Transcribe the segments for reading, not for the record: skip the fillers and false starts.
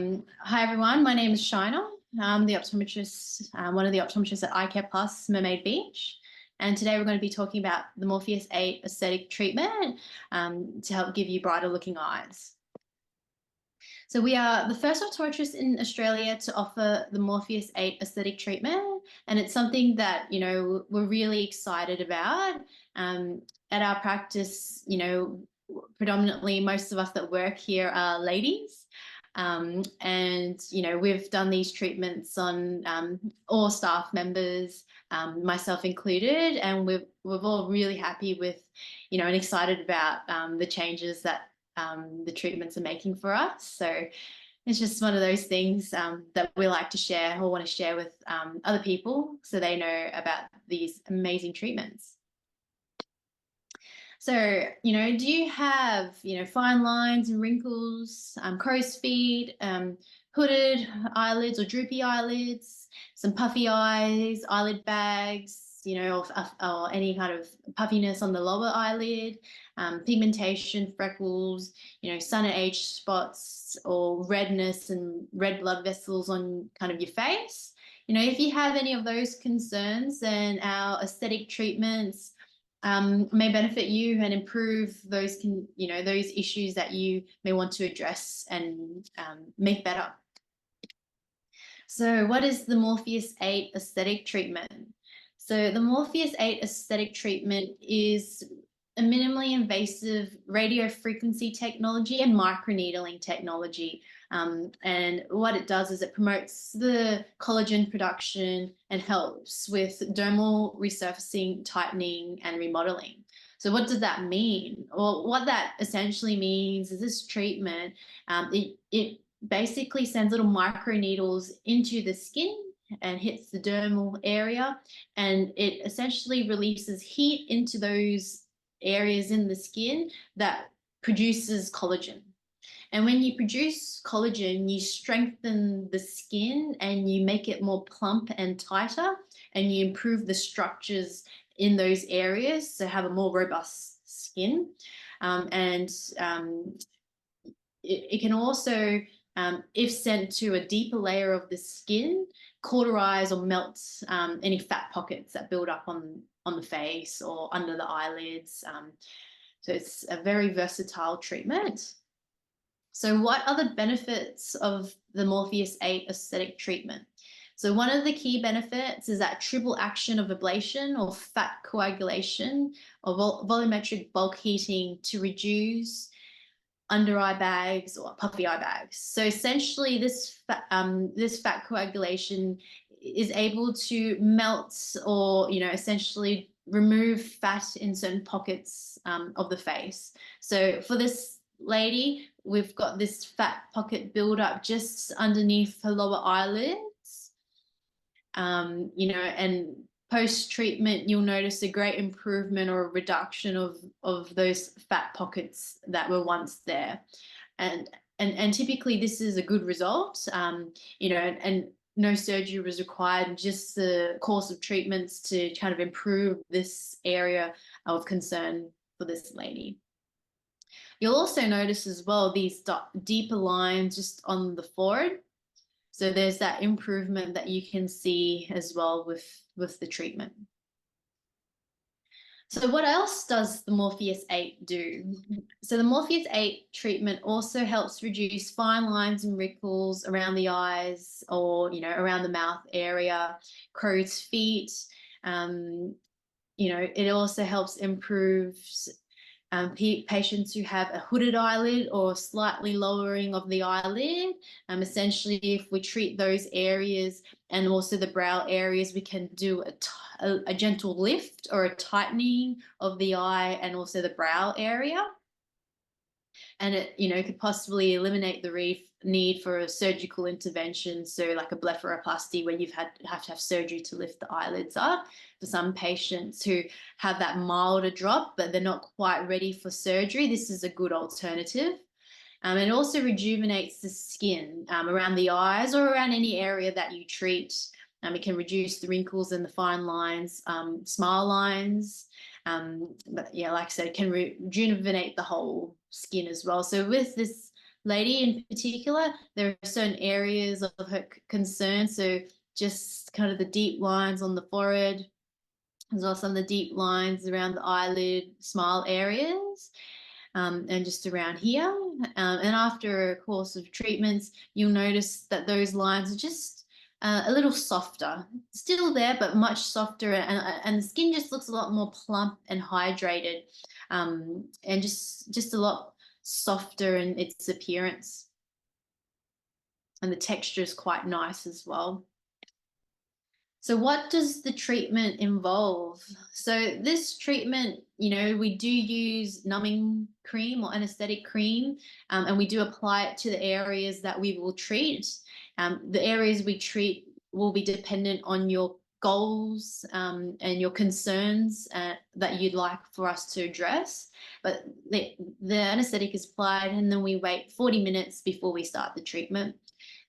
Hi everyone, my name is Shaina. I'm the optometrist, one of the optometrists at Eyecare Plus Mermaid Beach. And today we're going to be talking about the Morpheus8 aesthetic treatment to help give you brighter looking eyes. So we are the first optometrist in Australia to offer the Morpheus8 aesthetic treatment. And it's something that, we're really excited about. At our practice, predominantly most of us that work here are ladies. And we've done these treatments on all staff members, myself included, and we're all really happy with, and excited about the changes that the treatments are making for us. So it's just one of those things that we like to share or want to share with other people so they know about these amazing treatments. So, do you have, fine lines and wrinkles, crow's feet, hooded eyelids or droopy eyelids, some puffy eyes, eyelid bags, or any kind of puffiness on the lower eyelid, pigmentation, freckles, sun and age spots, or redness and red blood vessels on kind of your face? If you have any of those concerns, then our aesthetic treatments may benefit you and improve those those issues that you may want to address and make better. So what is the Morpheus8 aesthetic treatment? So the Morpheus8 aesthetic treatment is a minimally invasive radio frequency technology and microneedling technology. And what it does is it promotes the collagen production and helps with dermal resurfacing, tightening, and remodeling. So what does that mean? Well, what that essentially means is this treatment, it basically sends little microneedles into the skin and hits the dermal area, and it essentially releases heat into those areas in the skin that produces collagen. And when you produce collagen, you strengthen the skin and you make it more plump and tighter, and you improve the structures in those areas to have a more robust skin. It can also, if sent to a deeper layer of the skin, cauterize or melt any fat pockets that build up on the face or under the eyelids. So it's a very versatile treatment. So what are the benefits of the Morpheus8 aesthetic treatment? So one of the key benefits is that triple action of ablation or fat coagulation or volumetric bulk heating to reduce under eye bags or puffy eye bags. So essentially this fat coagulation is able to melt or, essentially remove fat in certain pockets of the face. So for this lady, we've got this fat pocket buildup just underneath her lower eyelids, and post-treatment, you'll notice a great improvement or a reduction of those fat pockets that were once there. And typically this is a good result, and no surgery was required, just the course of treatments to kind of improve this area of concern for this lady. You'll also notice as well these deeper lines just on the forehead. So there's that improvement that you can see as well with the treatment. So what else does the Morpheus8 do? So the Morpheus8 treatment also helps reduce fine lines and wrinkles around the eyes or, around the mouth area, crow's feet. It also helps improve patients who have a hooded eyelid or slightly lowering of the eyelid. Essentially, if we treat those areas and also the brow areas, we can do a gentle lift or a tightening of the eye and also the brow area. And it, could possibly eliminate the need for a surgical intervention, so like a blepharoplasty when you've have to have surgery to lift the eyelids up. For some patients who have that milder drop but they're not quite ready for surgery, this is a good alternative. It also rejuvenates the skin around the eyes or around any area that you treat. It can reduce the wrinkles and the fine lines, smile lines. But yeah, like I said, it can rejuvenate the whole skin as well. So with this lady in particular, there are certain areas of her concern. So just kind of the deep lines on the forehead, as well as some of the deep lines around the eyelid, smile areas, and just around here. And after a course of treatments, you'll notice that those lines are just a little softer, still there, but much softer, and the skin just looks a lot more plump and hydrated, and just a lot softer in its appearance. And the texture is quite nice as well. So what does the treatment involve? So this treatment, we do use numbing cream or anesthetic cream, and we do apply it to the areas that we will treat. The areas we treat will be dependent on your goals and your concerns that you'd like for us to address. But the anesthetic is applied, and then we wait 40 minutes before we start the treatment.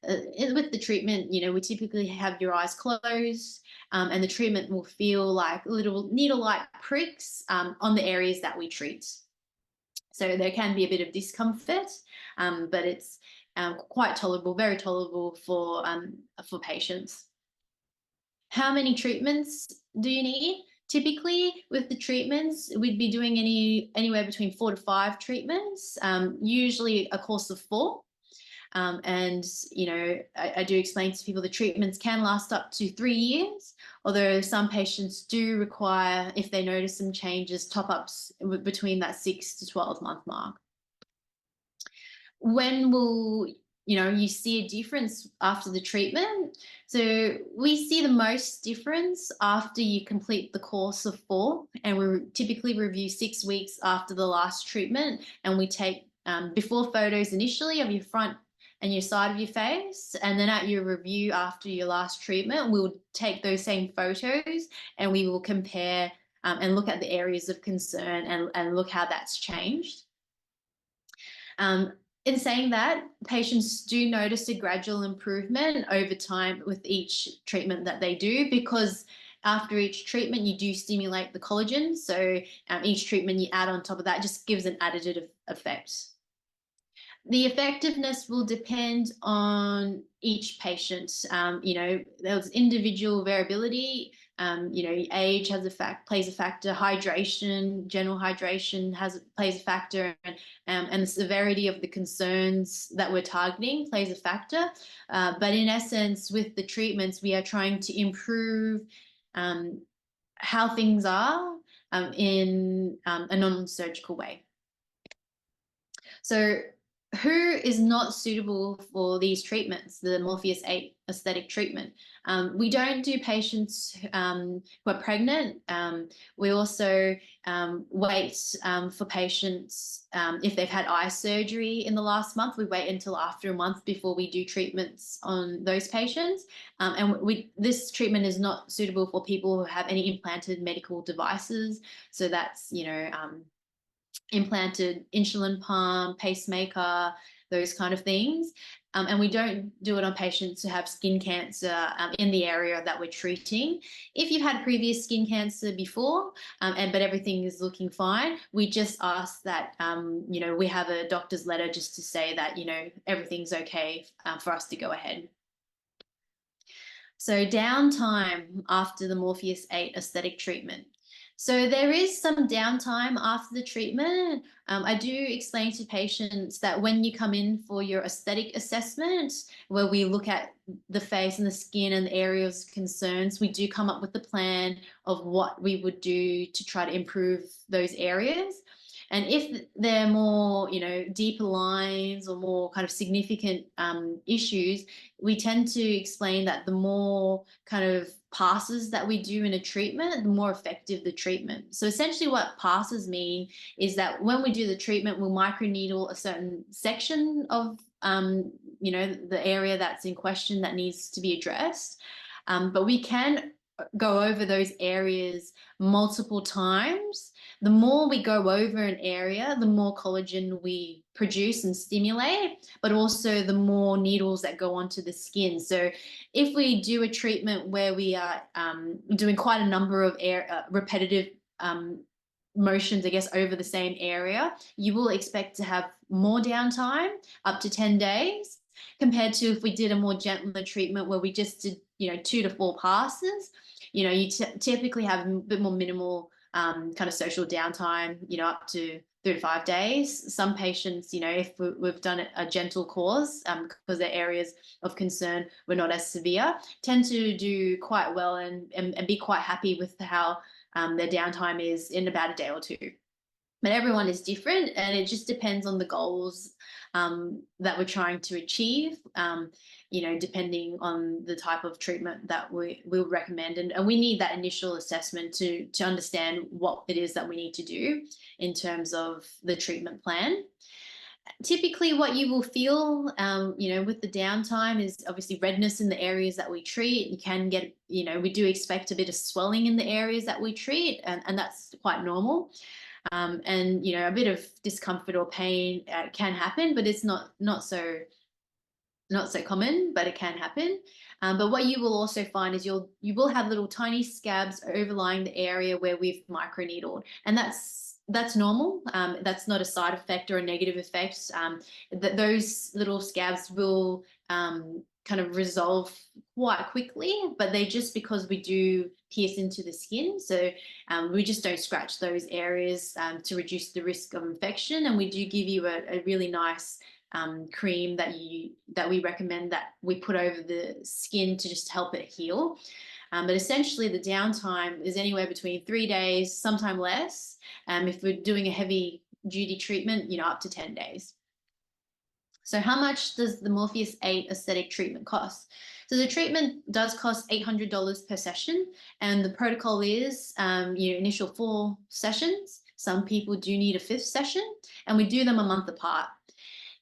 With the treatment, we typically have your eyes closed, and the treatment will feel like little needle-like pricks on the areas that we treat. So there can be a bit of discomfort, but it's quite tolerable, very tolerable for patients. How many treatments do you need? Typically, with the treatments, we'd be doing anywhere between 4 to 5 treatments, usually a course of 4. And, I do explain to people the treatments can last up to 3 years, although some patients do require, if they notice some changes, top-ups between that 6 to 12-month mark. When will you see a difference after the treatment? So we see the most difference after you complete the course of 4, and we typically review 6 weeks after the last treatment, and we take before photos initially of your front and your side of your face, and then at your review after your last treatment, we'll take those same photos and we will compare and look at the areas of concern and look how that's changed. In saying that, patients do notice a gradual improvement over time with each treatment that they do, because after each treatment, you do stimulate the collagen. So each treatment you add on top of that just gives an additive effect. The effectiveness will depend on each patient. There's individual variability. Age plays a factor. Hydration, general hydration plays a factor, and the severity of the concerns that we're targeting plays a factor. But in essence, with the treatments, we are trying to improve how things are in a non-surgical way. So who is not suitable for these treatments, the Morpheus8 aesthetic treatment? We don't do patients who are pregnant. We also wait for patients if they've had eye surgery in the last month. We wait until after a month before we do treatments on those patients. And this treatment is not suitable for people who have any implanted medical devices. So that's, implanted insulin pump, pacemaker, those kind of things. And we don't do it on patients who have skin cancer in the area that we're treating. If you've had previous skin cancer before, but everything is looking fine, we just ask that, we have a doctor's letter just to say that, everything's okay for us to go ahead. So downtime after the Morpheus8 aesthetic treatment. So there is some downtime after the treatment. I do explain to patients that when you come in for your aesthetic assessment, where we look at the face and the skin and the areas of concerns, we do come up with a plan of what we would do to try to improve those areas. And if they're more, deeper lines or more kind of significant issues, we tend to explain that the more kind of passes that we do in a treatment, the more effective the treatment. So essentially what passes mean is that when we do the treatment, we'll microneedle a certain section of, the area that's in question that needs to be addressed. But we can go over those areas multiple times. The more we go over an area, the more collagen we produce and stimulate, but also the more needles that go onto the skin. So if we do a treatment where we are doing quite a number of repetitive motions, I guess, over the same area, you will expect to have more downtime, up to 10 days, compared to if we did a more gentler treatment where we just did, 2 to 4 passes. You typically have a bit more minimal kind of social downtime, up to 3 to 5 days. Some patients, if we've done a gentle course, because their areas of concern were not as severe, tend to do quite well and be quite happy with how their downtime is in about a day or two. But everyone is different, and it just depends on the goals that we're trying to achieve, depending on the type of treatment that we'll recommend. And we need that initial assessment to understand what it is that we need to do in terms of the treatment plan. Typically, what you will feel, with the downtime is obviously redness in the areas that we treat. You can get, we do expect a bit of swelling in the areas that we treat, and that's quite normal. And a bit of discomfort or pain can happen, but it's not so common, but it can happen. But what you will also find is you will have little tiny scabs overlying the area where we've microneedled, and that's normal. That's not a side effect or a negative effect. Those little scabs will kind of resolve quite quickly, but they just because we do pierce into the skin. So we just don't scratch those areas to reduce the risk of infection. And we do give you a really nice cream that we recommend that we put over the skin to just help it heal. But essentially the downtime is anywhere between 3 days, sometime less. If we're doing a heavy duty treatment, up to 10 days. So how much does the Morpheus8 aesthetic treatment cost? So the treatment does cost $800 per session, and the protocol is initial 4 sessions. Some people do need a 5th session, and we do them a month apart.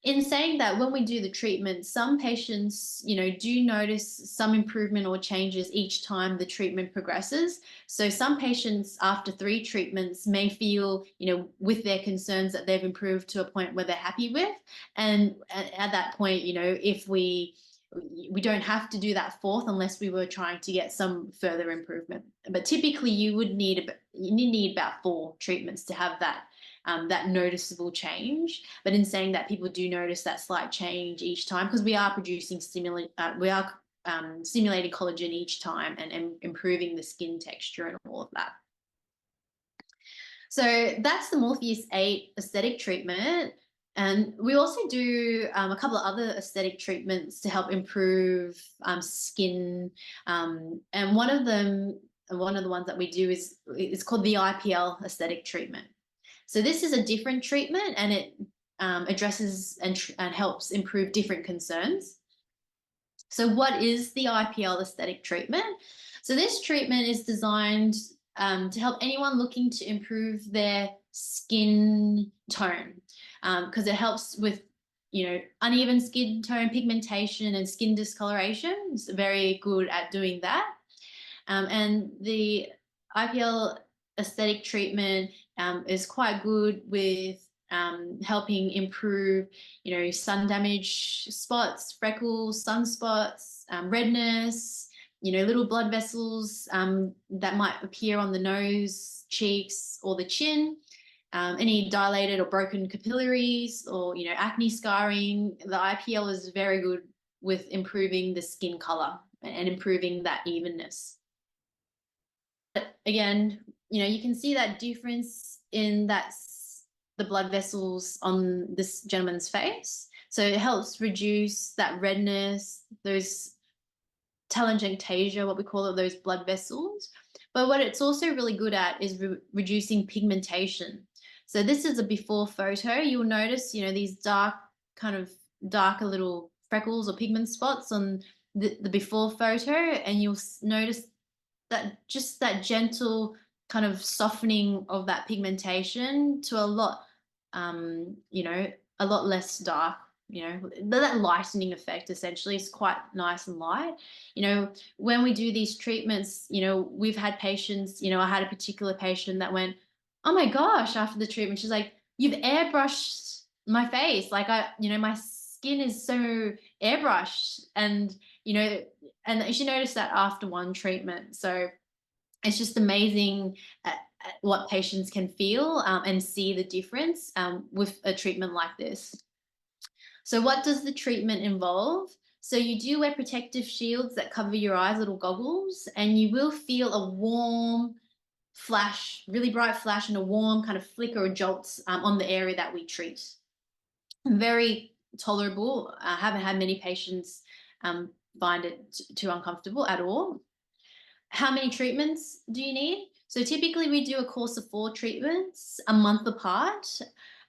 In saying that, when we do the treatment, some patients, do notice some improvement or changes each time the treatment progresses. So some patients after 3 treatments may feel, with their concerns that they've improved to a point where they're happy with. And at that point, if we don't have to do that 4th unless we were trying to get some further improvement. But typically you need about 4 treatments to have that noticeable change. But in saying that, people do notice that slight change each time because we are producing stimulating collagen each time and improving the skin texture and all of that. So that's the Morpheus8 aesthetic treatment. And we also do a couple of other aesthetic treatments to help improve skin. And one of the ones that we do is called the IPL aesthetic treatment. So this is a different treatment, and it addresses and helps improve different concerns. So what is the IPL aesthetic treatment? So this treatment is designed to help anyone looking to improve their skin tone, because it helps with uneven skin tone, pigmentation, and skin discoloration. It's very good at doing that. And the IPL aesthetic treatment is quite good with helping improve, sun damage spots, freckles, sunspots, redness, little blood vessels that might appear on the nose, cheeks, or the chin, any dilated or broken capillaries, or, acne scarring. The IPL is very good with improving the skin color and improving that evenness. But again, you can see that difference in the blood vessels on this gentleman's face. So it helps reduce that redness, those telangiectasia, what we call it, those blood vessels. But what it's also really good at is reducing pigmentation. So this is a before photo. You'll notice, these darker little freckles or pigment spots on the before photo, and you'll notice that just that gentle kind of softening of that pigmentation to a lot less dark, that lightening effect essentially is quite nice and light. When we do these treatments, we've had patients, I had a particular patient that went, oh my gosh, after the treatment, she's like, you've airbrushed my face. Like my skin is so airbrushed, and she noticed that after 1 treatment. So It's just amazing at what patients can feel and see the difference with a treatment like this. So what does the treatment involve? So you do wear protective shields that cover your eyes, little goggles, and you will feel a warm flash, really bright flash, and a warm kind of flicker or jolts on the area that we treat. Very tolerable. I haven't had many patients find it too uncomfortable at all. How many treatments do you need? So typically we do a course of 4 treatments a month apart.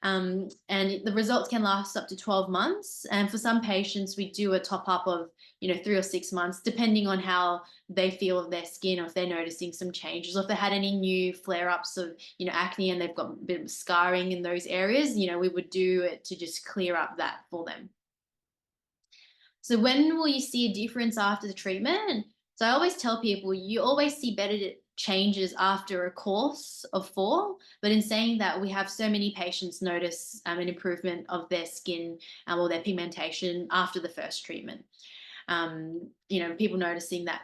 And the results can last up to 12 months. And for some patients, we do a top up of, 3 or 6 months, depending on how they feel of their skin, or if they're noticing some changes, or if they had any new flare-ups of, acne and they've got a bit of scarring in those areas, we would do it to just clear up that for them. So when will you see a difference after the treatment? So I always tell people you always see better changes after a course of 4. But in saying that, we have so many patients notice an improvement of their skin or their pigmentation after the first treatment. People noticing that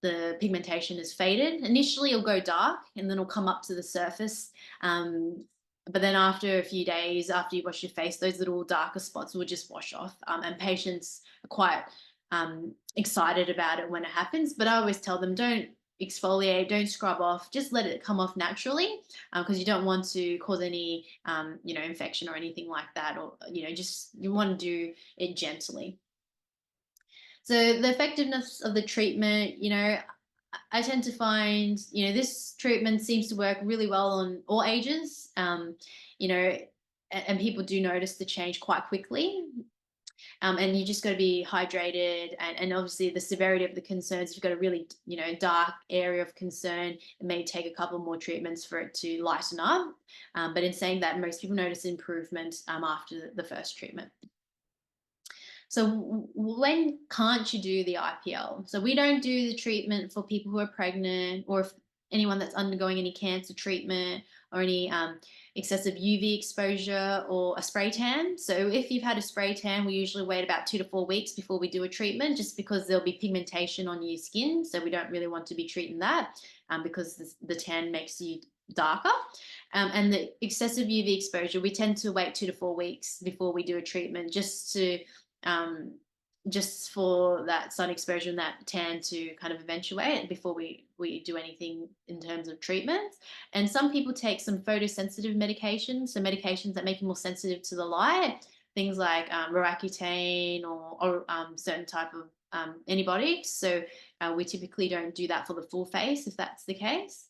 the pigmentation is faded. Initially, it'll go dark and then it'll come up to the surface. But then after a few days, after you wash your face, those little darker spots will just wash off. And patients are quite excited about it when it happens. But I always tell them, don't exfoliate, don't scrub off, just let it come off naturally, because you don't want to cause any, infection or anything like that. Or, you want to do it gently. So the effectiveness of the treatment, I tend to find, this treatment seems to work really well on all ages, and people do notice the change quite quickly. And you just got to be hydrated, and obviously the severity of the concerns. If you've got a really, dark area of concern, it may take a couple more treatments for it to lighten up. But in saying that, most people notice improvement after the first treatment. So when can't you do the IPL? So we don't do the treatment for people who are pregnant, or if anyone that's undergoing any cancer treatment, or any excessive UV exposure, or a spray tan. So if you've had a spray tan, we usually wait about 2 to 4 weeks before we do a treatment, just because there'll be pigmentation on your skin. So we don't really want to be treating that because the tan makes you darker. And the excessive UV exposure, we tend to wait 2 to 4 weeks before we do a treatment, just for that sun exposure and that tan to kind of eventuate before we do anything in terms of treatments. And some people take some photosensitive medications, so medications that make you more sensitive to the light, things like Roaccutane or certain type of antibiotics. So we typically don't do that for the full face if that's the case.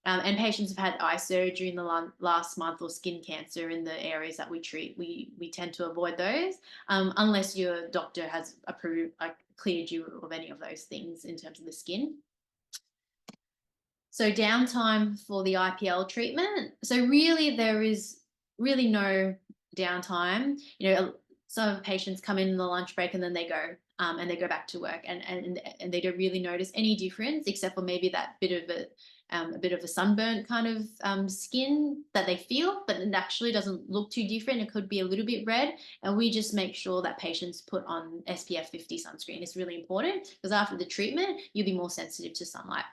And patients have had eye surgery in the last month, or skin cancer in the areas that we treat. We tend to avoid those unless your doctor has cleared you of any of those things in terms of the skin. So downtime for the IPL treatment. So really there is really no downtime. Some patients come in the lunch break and then they go and they go back to work, and they don't really notice any difference, except for maybe that bit of a sunburnt kind of skin that they feel, but it actually doesn't look too different. It could be a little bit red, and we just make sure that patients put on SPF 50 sunscreen. It's really important, because after the treatment, you'll be more sensitive to sunlight.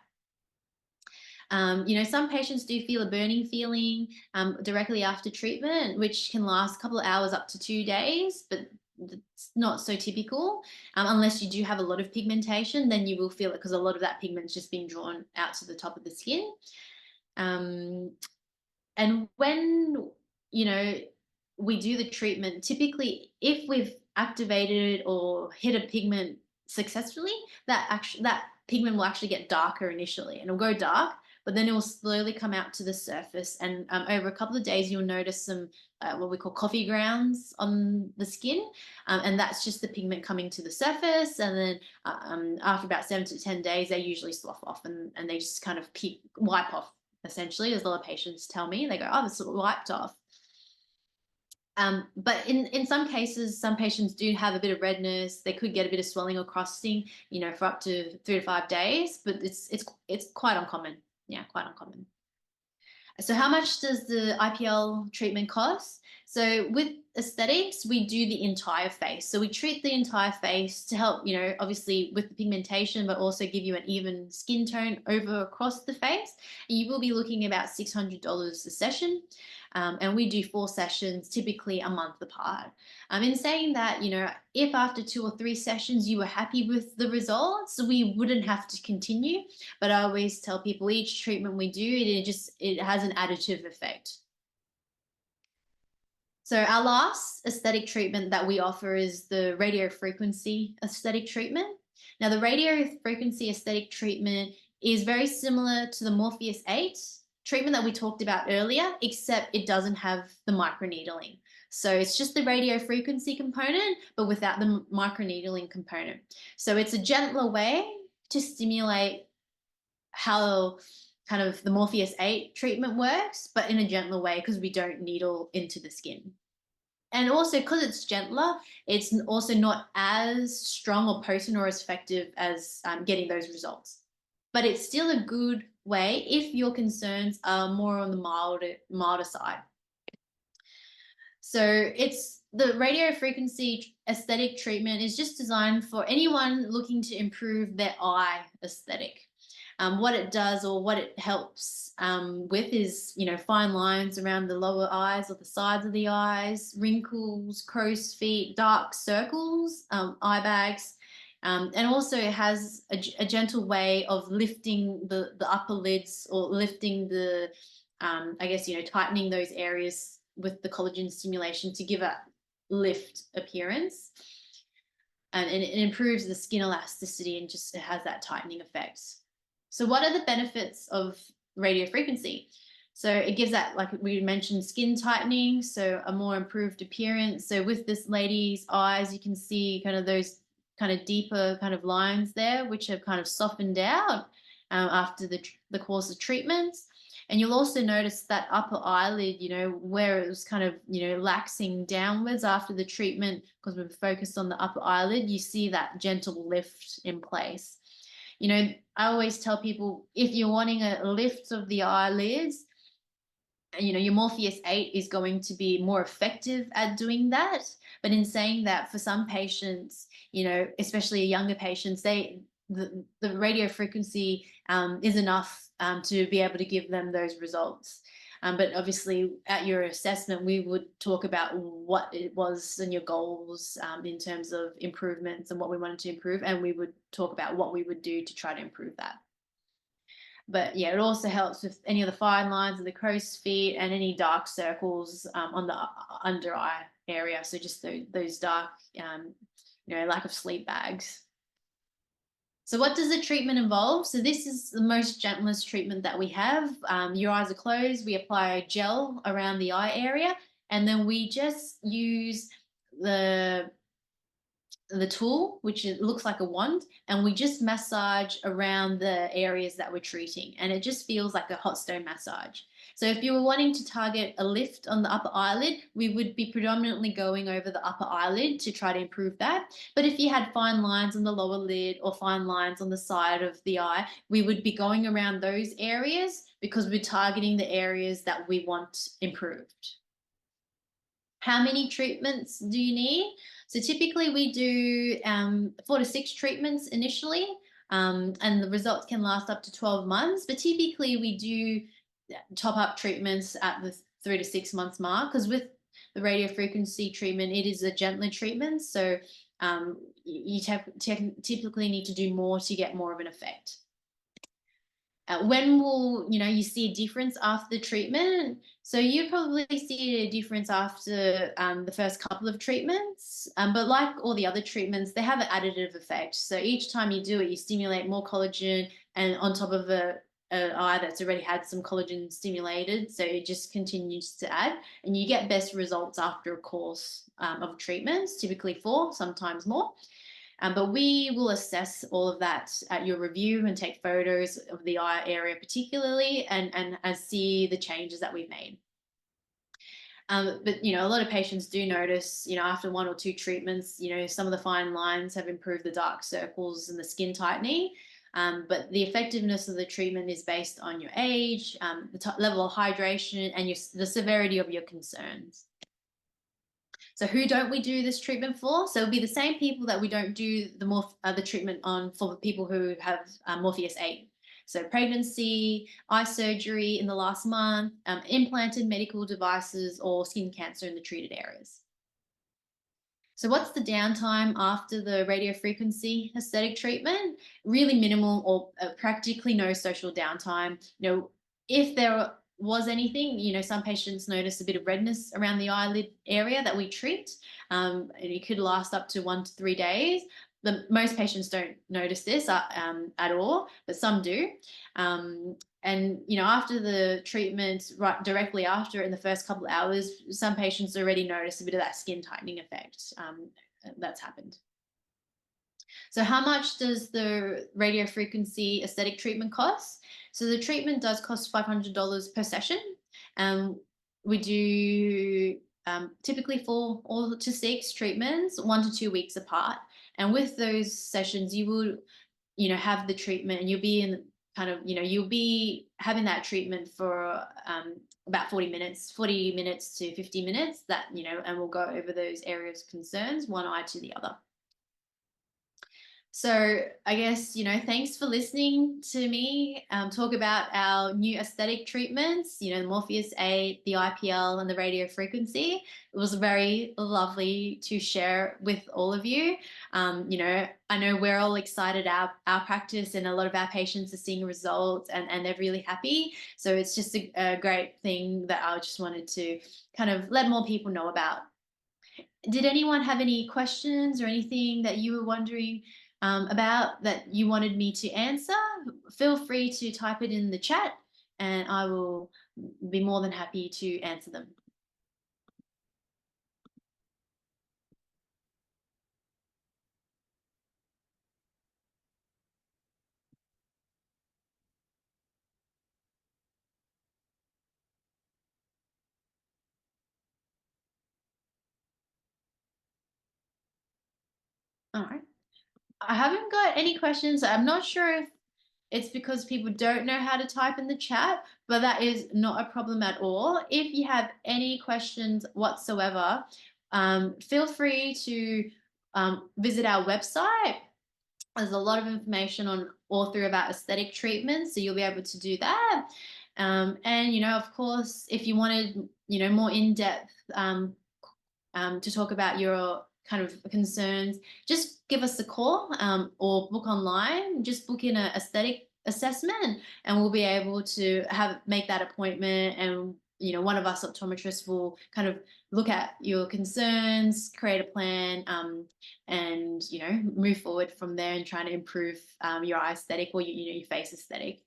Some patients do feel a burning feeling directly after treatment, which can last a couple of hours up to 2 days, but it's not so typical. Unless you do have a lot of pigmentation, then you will feel it, because a lot of that pigment's just being drawn out to the top of the skin. And when, we do the treatment, typically if we've activated or hit a pigment successfully, that pigment will actually get darker initially, and it'll go dark, but then it will slowly come out to the surface. And over a couple of days, you'll notice some what we call coffee grounds on the skin. And that's just the pigment coming to the surface. And then after about 7 to 10 days, they usually slough off, and they just kind of wipe off, essentially, as a lot of patients tell me. They go, oh, this wiped off. But in some cases, some patients do have a bit of redness. They could get a bit of swelling or crusting, for up to 3 to 5 days, but it's quite uncommon. Yeah, quite uncommon. So how much does the IPL treatment cost? So with aesthetics, we do the entire face. So we treat the entire face to help, obviously with the pigmentation, but also give you an even skin tone over across the face. And you will be looking about $600 a session. And we do 4 sessions, typically a month apart. In saying that, if after 2 or 3 sessions you were happy with the results, we wouldn't have to continue. But I always tell people each treatment we do, it has an additive effect. So our last aesthetic treatment that we offer is the radiofrequency aesthetic treatment. Now, the radiofrequency aesthetic treatment is very similar to the Morpheus8 treatment that we talked about earlier, except it doesn't have the microneedling. So it's just the radiofrequency component, but without the microneedling component. So it's a gentler way to stimulate how kind of the Morpheus8 treatment works, but in a gentler way because we don't needle into the skin. And also because it's gentler, it's also not as strong or potent or as effective as getting those results. But it's still a good way if your concerns are more on the milder side. So it's the radiofrequency aesthetic treatment is just designed for anyone looking to improve their eye aesthetic. What it does or what it helps with is, fine lines around the lower eyes or the sides of the eyes, wrinkles, crow's feet, dark circles, eye bags. And also it has a gentle way of lifting the upper lids or lifting the, tightening those areas with the collagen stimulation to give a lift appearance. And it improves the skin elasticity and just it has that tightening effect. So what are the benefits of radiofrequency? So it gives that, like we mentioned, skin tightening, so a more improved appearance. So with this lady's eyes, you can see kind of those kind of deeper kind of lines there, which have kind of softened out after the course of treatments. And you'll also notice that upper eyelid, where it was kind of, laxing downwards after the treatment because we're focused on the upper eyelid, you see that gentle lift in place. I always tell people if you're wanting a lift of the eyelids, your Morpheus8 is going to be more effective at doing that. But in saying that, for some patients, especially younger patients, the radiofrequency is enough to be able to give them those results. But obviously at your assessment, we would talk about what it was and your goals in terms of improvements and what we wanted to improve. And we would talk about what we would do to try to improve that. But yeah, it also helps with any of the fine lines of the crow's feet and any dark circles on the under eye area. So just those dark, lack of sleep bags. So what does the treatment involve? So this is the most gentlest treatment that we have. Your eyes are closed. We apply a gel around the eye area, and then we just use the tool, which looks like a wand, and we just massage around the areas that we're treating. And it just feels like a hot stone massage. So if you were wanting to target a lift on the upper eyelid, we would be predominantly going over the upper eyelid to try to improve that. But if you had fine lines on the lower lid or fine lines on the side of the eye, we would be going around those areas because we're targeting the areas that we want improved. How many treatments do you need? So typically we do 4 to 6 treatments initially, and the results can last up to 12 months. But typically we do top up treatments at the 3 to 6 months mark because with the radiofrequency treatment, it is a gentler treatment. So you typically need to do more to get more of an effect. When will you see a difference after the treatment? So you probably see a difference after the first couple of treatments, but like all the other treatments, they have an additive effect. So each time you do it, you stimulate more collagen, and on top of an eye that's already had some collagen stimulated, so it just continues to add, and you get best results after a course of treatments, typically 4, sometimes more. But we will assess all of that at your review and take photos of the eye area particularly and see the changes that we've made. But, a lot of patients do notice, after 1 or 2 treatments, some of the fine lines have improved the dark circles and the skin tightening. But the effectiveness of the treatment is based on your age, the level of hydration and the severity of your concerns. So who don't we do this treatment for? So it'll be the same people that we don't do the treatment on for people who have Morpheus8. So pregnancy, eye surgery in the last month, implanted medical devices, or skin cancer in the treated areas. So what's the downtime after the radiofrequency aesthetic treatment? Really minimal or practically no social downtime. If there was anything, some patients notice a bit of redness around the eyelid area that we treat, and it could last up to 1 to 3 days. Most patients don't notice this at all, but some do. And after the treatment, right directly after, in the first couple of hours, some patients already notice a bit of that skin tightening effect that's happened. So how much does the radiofrequency aesthetic treatment cost? So the treatment does cost $500 per session. We do typically 4 to 6 treatments, 1 to 2 weeks apart. And with those sessions, you will, have the treatment, and you'll be in you'll be having that treatment for about 40 minutes to 50 minutes, and we'll go over those areas of concerns, one eye to the other. So I guess, thanks for listening to me talk about our new aesthetic treatments, the Morpheus8, the IPL, and the radio frequency. It was very lovely to share with all of you. I know we're all excited our practice, and a lot of our patients are seeing results, and they're really happy. So it's just a great thing that I just wanted to kind of let more people know about. Did anyone have any questions or anything that you were wondering about that you wanted me to answer? Feel free to type it in the chat, and I will be more than happy to answer them. All right. I haven't got any questions. I'm not sure if it's because people don't know how to type in the chat, but that is not a problem at all. If you have any questions whatsoever, feel free to visit our website. There's a lot of information on all through about aesthetic treatments, so you'll be able to do that. And of course, if you wanted more in-depth to talk about your kind of concerns, just give us a call or book online. Just book in an aesthetic assessment, and we'll be able to make that appointment, and one of us optometrists will kind of look at your concerns, create a plan, and move forward from there and trying to improve your eye aesthetic, or your face aesthetic.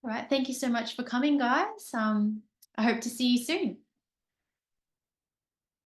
All right, thank you so much for coming, guys. I hope to see you soon.